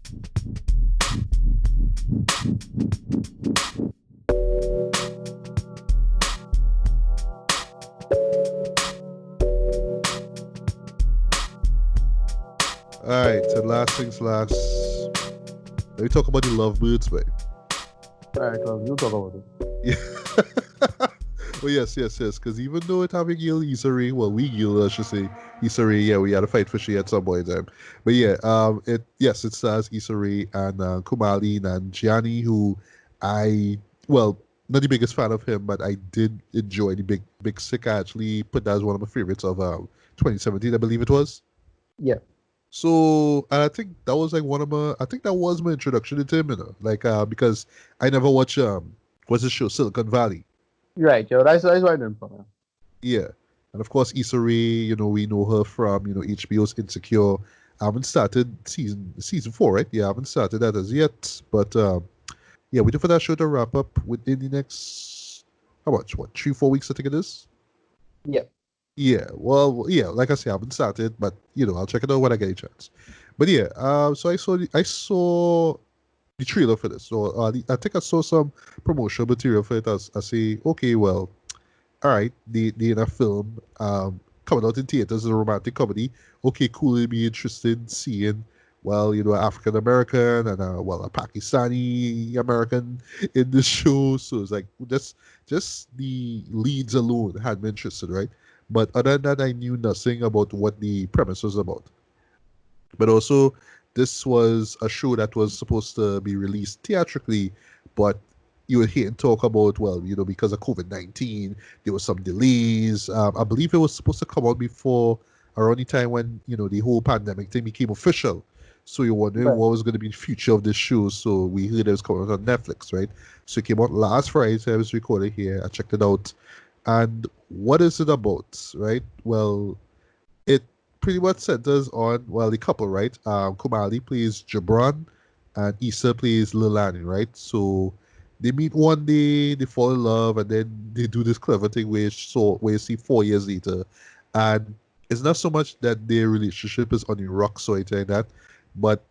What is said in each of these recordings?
All right, so last things last. Let me talk about the Lovebirds, man. All right, well, you talk about it. Yeah. Well, yes. Because even though it having Gil Issa Rae, well, we Gil, I should say, Issa Rae, yeah, we had a fight for she at some point in time. But yeah, it stars Issa Rae and Kumail Nanjiani, who I, well, not the biggest fan of him, but I did enjoy the Big Sick. I actually put that as one of my favorites of 2017, I believe it was. Yeah. So, and I think that was like one of my, I think that was my introduction to him, like, because I never watched, what's the show, Silicon Valley. Right, yo, that's why I didn't follow. Yeah. And of course, Issa Rae, we know her from, HBO's Insecure. I haven't started season 4, right? Yeah, I haven't started that as yet. But yeah, we do for that show to wrap up within the next, how much? What, 3-4 weeks, I think it is? Yeah. Yeah, well, yeah, like I say, I haven't started, but I'll check it out when I get a chance. But yeah, so I saw the trailer for this. So I think I saw some promotional material for it. I say, okay, well, all right, the in a film coming out in theaters as a romantic comedy. Okay, cool. It'd be interested in seeing, well, African American and a Pakistani American in this show. So it's like just the leads alone had me interested, right? But other than that, I knew nothing about what the premise was about. But also, this was a show that was supposed to be released theatrically, but you would hear and talk about, well, because of COVID-19, there was some delays. I believe it was supposed to come out before around the time when, the whole pandemic thing became official. So you're wondering Right. what was going to be the future of this show. So we heard it was coming out on Netflix, right? So it came out last Friday, so I was recording here. I checked it out. And what is it about, right? Well, it pretty much centers on, well, the couple, right? Kumali plays Jabran and Issa plays Lilani, right? So they meet one day, they fall in love, and then they do this clever thing where you see 4 years later. And it's not so much that their relationship is on the rocks or anything like that, but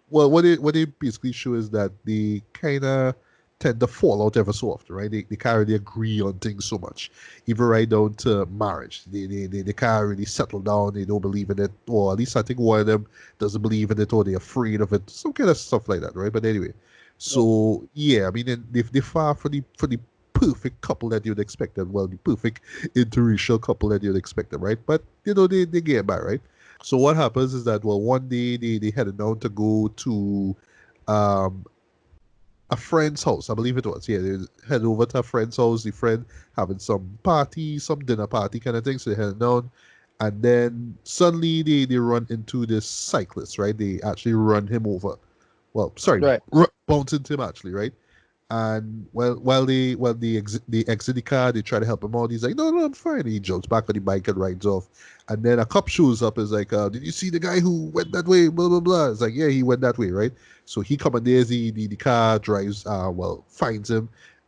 well, what it basically show is that they kind of tend to fall out ever so often, right? They can't really agree on things so much, even right down to marriage. They can't really settle down. They don't believe in it, or at least I think one of them doesn't believe in it, or they're afraid of it. Some kind of stuff like that, right? But anyway, Yeah. so yeah, I mean, they far for the perfect couple that you'd expect them. Well, the perfect interracial couple that you'd expect them, right? But they get by, right? So what happens is that, well, one day they headed down to go to um a friend's house. I believe it was. Yeah, they head over to a friend's house. The friend having some party, some dinner party kind of thing. So they head down, and then suddenly they run into this cyclist. Right, they actually run him over. Well, sorry, Right. bounce into him actually. Right, and while they exit the car, they try to help him out. He's like, no, I'm fine. He jumps back on the bike and rides off. And then a cop shows up. Is like, did you see the guy who went that way? Blah blah blah. It's like, yeah, he went that way, right? So he commandeers the car, drives, finds him,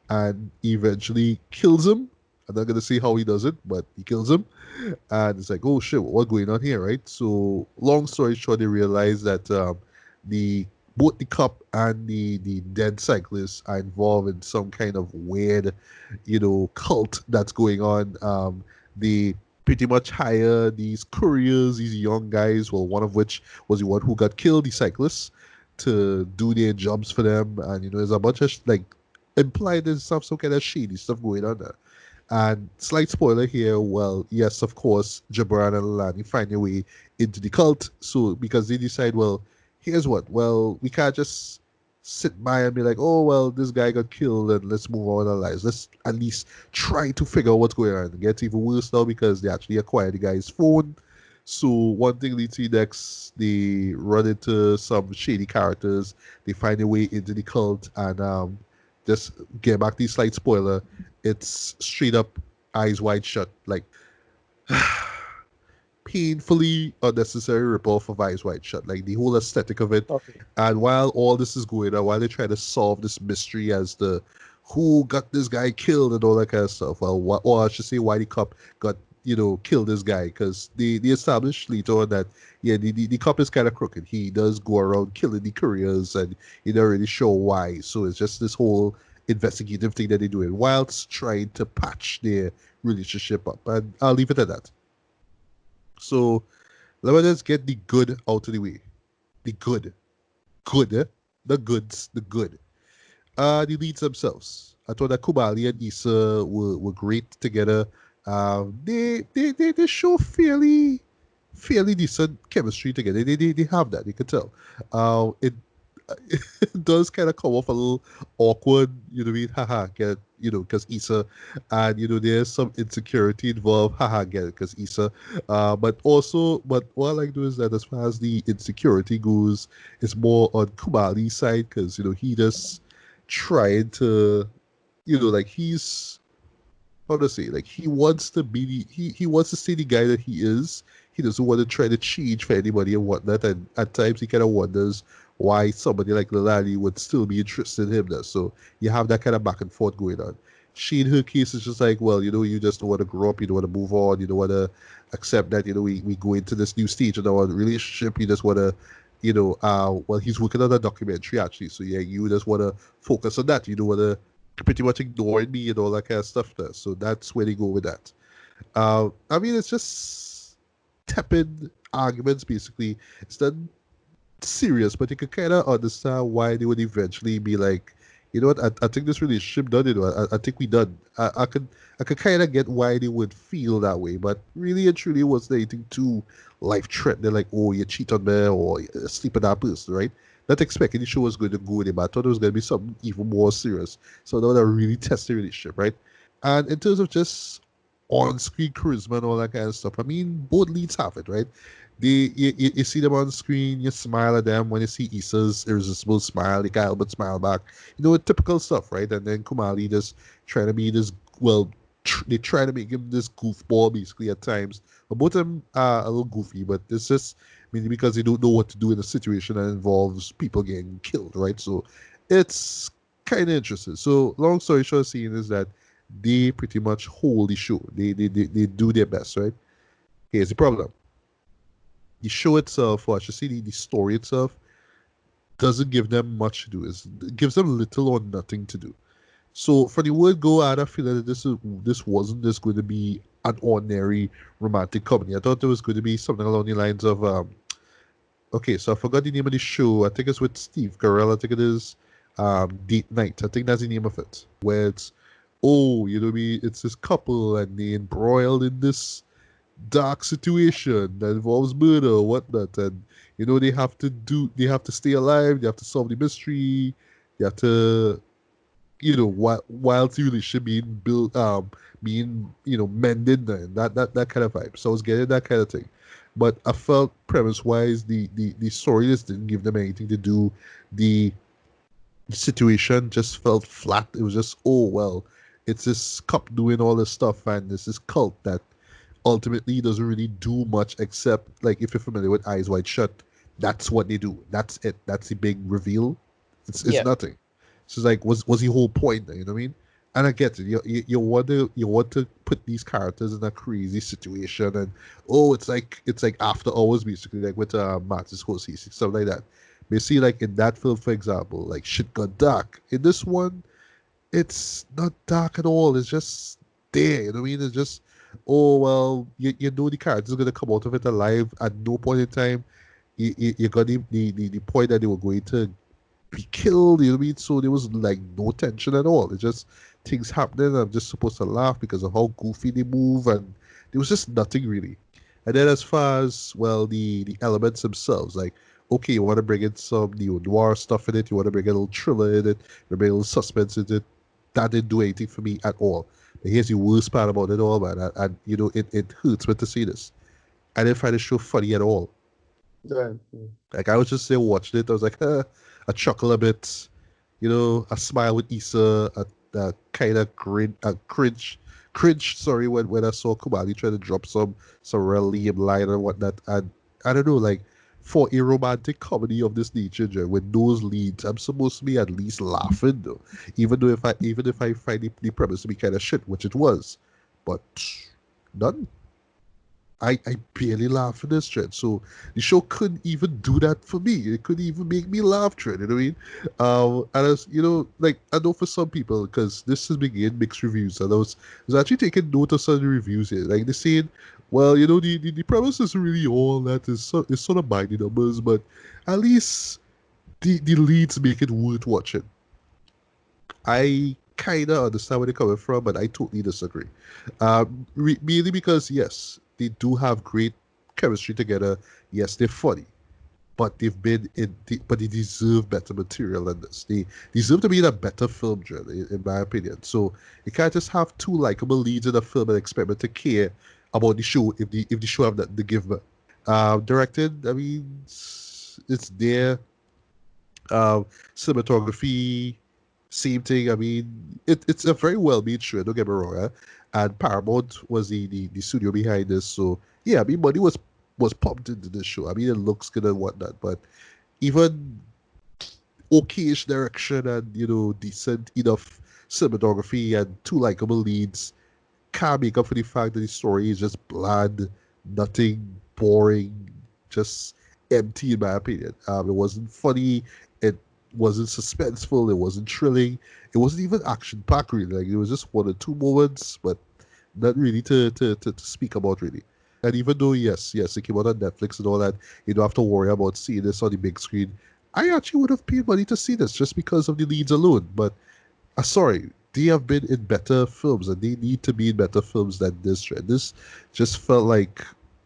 and eventually kills him. I'm not gonna say how he does it, but he kills him. And it's like, oh shit, what's going on here, right? So long story short, they realize that the both the cop and the dead cyclist are involved in some kind of weird, cult that's going on. They pretty much hire these couriers, these young guys. Well, one of which was the one who got killed, the cyclist, to do their jobs for them. And there's a bunch of like implied there's some kind of shady stuff going on there. And slight spoiler here, well, yes, of course, Jabran and Lani find their way into the cult. So because they decide, well, here's what, well, we can't just sit by and be like, oh well, this guy got killed and let's move on with our lives. Let's at least try to figure out what's going on. It gets even worse now because they actually acquired the guy's phone. So one thing leads to the next. They run into some shady characters. They find their way into the cult, and just get back to the slight spoiler. It's straight up eyes wide shut, like painfully unnecessary ripoff of Eyes Wide Shut. Like the whole aesthetic of it. Okay. And while all this is going on, while they try to solve this mystery as to who got this guy killed and all that kind of stuff, well, or I should say, why the cop got kill this guy, because they established later on that the cop is kind of crooked. He does go around killing the couriers, and you're not really sure why. So it's just this whole investigative thing that they're doing whilst trying to patch their relationship up. And I'll leave it at that. So let us get the good out of the way. The good. Good, eh? The goods, the good. The leads themselves. I thought that Kumail and Issa were great together. They show fairly decent chemistry together. They have that, you can tell. It it does kind of come off a little awkward, you know what I mean? Haha, get, because Issa, and there's some insecurity involved. Haha, get it, because Issa. But what I like to do is that as far as the insecurity goes, it's more on Kumali's side, because he just trying to, like he's, how to say, like he wants to be he wants to stay the guy that he is. He doesn't want to try to change for anybody and whatnot. And at times he kind of wonders why somebody like Lilani would still be interested in him. There. So you have that kind of back and forth going on. She, in her case, is just like, well, you just don't want to grow up, you don't want to move on, you don't want to accept that, we go into this new stage in our relationship. You just want to, well, he's working on a documentary actually. So yeah, you just want to focus on that. You don't want to pretty much ignore me and all that kind of stuff there. So that's where they go with that. I mean, it's just tepid arguments, basically. It's not serious, but you can kind of understand why they would eventually be like, you know what, I think this relationship done, I think we done. I could kind of get why they would feel that way, but really and truly it wasn't anything too life-threatening, like, oh, you cheat on me or you sleep with that person, right? Not expecting the show was going to go there, but I thought it was going to be something even more serious. So that would have really test the relationship, right? And in terms of just on-screen charisma and all that kind of stuff, I mean, both leads have it, right? You see them on screen, you smile at them. When you see Issa's irresistible smile, you can't help but smile back. Typical stuff, right? And then Kumali just trying to be this, well, they try to make him this goofball basically at times. But both of them are a little goofy, but it's just mainly because they don't know what to do in a situation that involves people getting killed, right? So it's kind of interesting. So long story short, seeing is that they pretty much hold the show. They do their best, right? Here's the problem. The show itself, or I should say the story itself, doesn't give them much to do. It gives them little or nothing to do. So for the word go, I had a feeling that this wasn't just going to be an ordinary romantic comedy. I thought there was going to be something along the lines of okay, so I forgot the name of the show. I think it's with Steve Carell. I think it is Date Night. I think that's the name of it. Where it's, oh, it's this couple and they embroiled in this dark situation that involves murder or whatnot, and they have to stay alive, they have to solve the mystery, they have to, while the relationship being built, being mended, and that kind of vibe. So I was getting that kind of thing, but I felt premise wise the story just didn't give them anything to do. The situation just felt flat. It was just, oh well, it's this cop doing all this stuff, and there's this cult that ultimately doesn't really do much except, like, if you're familiar with Eyes Wide Shut, that's what they do. That's it. That's the big reveal. It's nothing. So it's like, was the whole point there, you know what I mean? And I get it. You want to put these characters in a crazy situation, and oh, it's like After Hours basically, like with Martin Scorsese, stuff like that. But you see, like in that film, for example, like shit got dark. In this one, it's not dark at all. It's just there. You know what I mean? It's just, oh well, you know the character's gonna come out of it alive. At no point in time, you got the point that they were going to be killed. You know what I mean? So there was like no tension at all. It's just things happening. I'm just supposed to laugh because of how goofy they move, and there was just nothing really. And then as far as, well, the elements themselves, like, okay, you want to bring in some neo-noir stuff in it, you want to bring in a little thriller in it, you bring a little suspense in it. That didn't do anything for me at all. But here's the worst part about it all, man. And it hurts me to see this. I didn't find the show funny at all. Right. Like, I was just there watching it. I was like, I chuckle a bit, I smile with Issa, a kind of cringe, sorry, when I saw Kumali try to drop some real lame line and whatnot. And I don't know, like, for a romantic comedy of this nature, with those leads, I'm supposed to be at least laughing, though. Even if I find the premise to be kind of shit, which it was, but none. I barely laugh in this trend. So the show couldn't even do that for me. It couldn't even make me laugh, trend. You know what I mean? And as you know, like I know for some people, because this has been getting mixed reviews, and I was actually taking notice of the reviews here. Like they're saying, well, the premise isn't really all that is it's sort of by the numbers, but at least the leads make it worth watching. I kind of understand where they're coming from, but I totally disagree. Mainly because yes, they do have great chemistry together. Yes, they're funny, but but they deserve better material than this. They deserve to be in a better film, journey, in my opinion. So you can't just have two likable leads in a film and expect me to care about the show if the show have nothing to give me. Directed, I mean, it's there. Cinematography, same thing. I mean, it's a very well made show. Don't get me wrong. And Paramount was the studio behind this, so yeah. I mean, money was pumped into this show. I mean, it looks good and whatnot, but even okayish direction and decent enough cinematography and two likable leads can't make up for the fact that the story is just bland, nothing, boring, just empty in my opinion. It wasn't funny. It wasn't suspenseful. It wasn't thrilling. It wasn't even action packed really. Like it was just one or two moments, but not really to speak about really. And even though yes, it came out on Netflix and all that, you don't have to worry about seeing this on the big screen. I actually would have paid money to see this just because of the leads alone. But sorry, they have been in better films, and they need to be in better films than this. Trend. This just felt like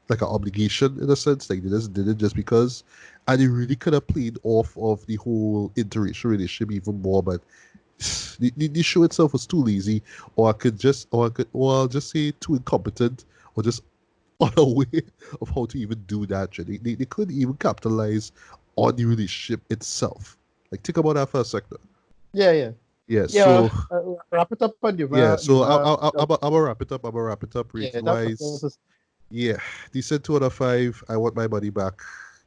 an obligation in a sense. Like they just did it just because, and they really could have played off of the whole interracial relationship even more. But the show itself was too lazy, or I'll just say too incompetent, or just unaware of how to even do that. They couldn't even capitalize on the relationship itself. Like think about that for a second. Yeah, yeah. Yeah, Yeah, so wrap it up on you, yeah, you so I'll wrap it up. I'm gonna wrap it up yeah, rating that's what I wise. was. Yeah, decent 2 out of 5. I want my money back.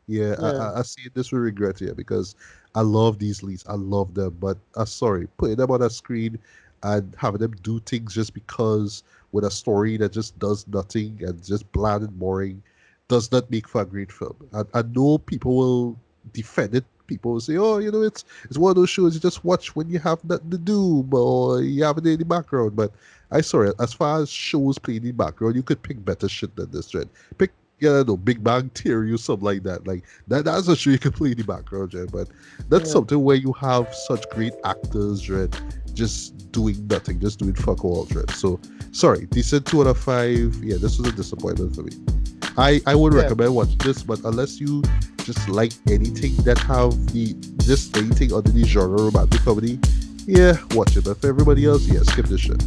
Yeah, Yeah, I see this with regret here because I love these leads. I love them, but sorry, putting them on a screen and having them do things just because with a story that just does nothing and just bland and boring does not make for a great film. I know people will defend it. People will say, "Oh, it's one of those shows you just watch when you have nothing to do or you have it in the background." But I sorry, as far as shows playing in the background, you could pick better shit than this, Jen. Pick, yeah, no, Big Bang Theory or something like that. Like that's a show you can play in the background, Jen. But that's yeah. something where you have such great actors, Jen, just doing nothing, just doing fuck all, Jen. So sorry, decent 2 out of 5. Yeah, this was a disappointment for me. I would Yeah. recommend watching this, but unless you just like anything that have the just anything under the genre romantic comedy, yeah, watch it. But for everybody else, yeah, skip this shit.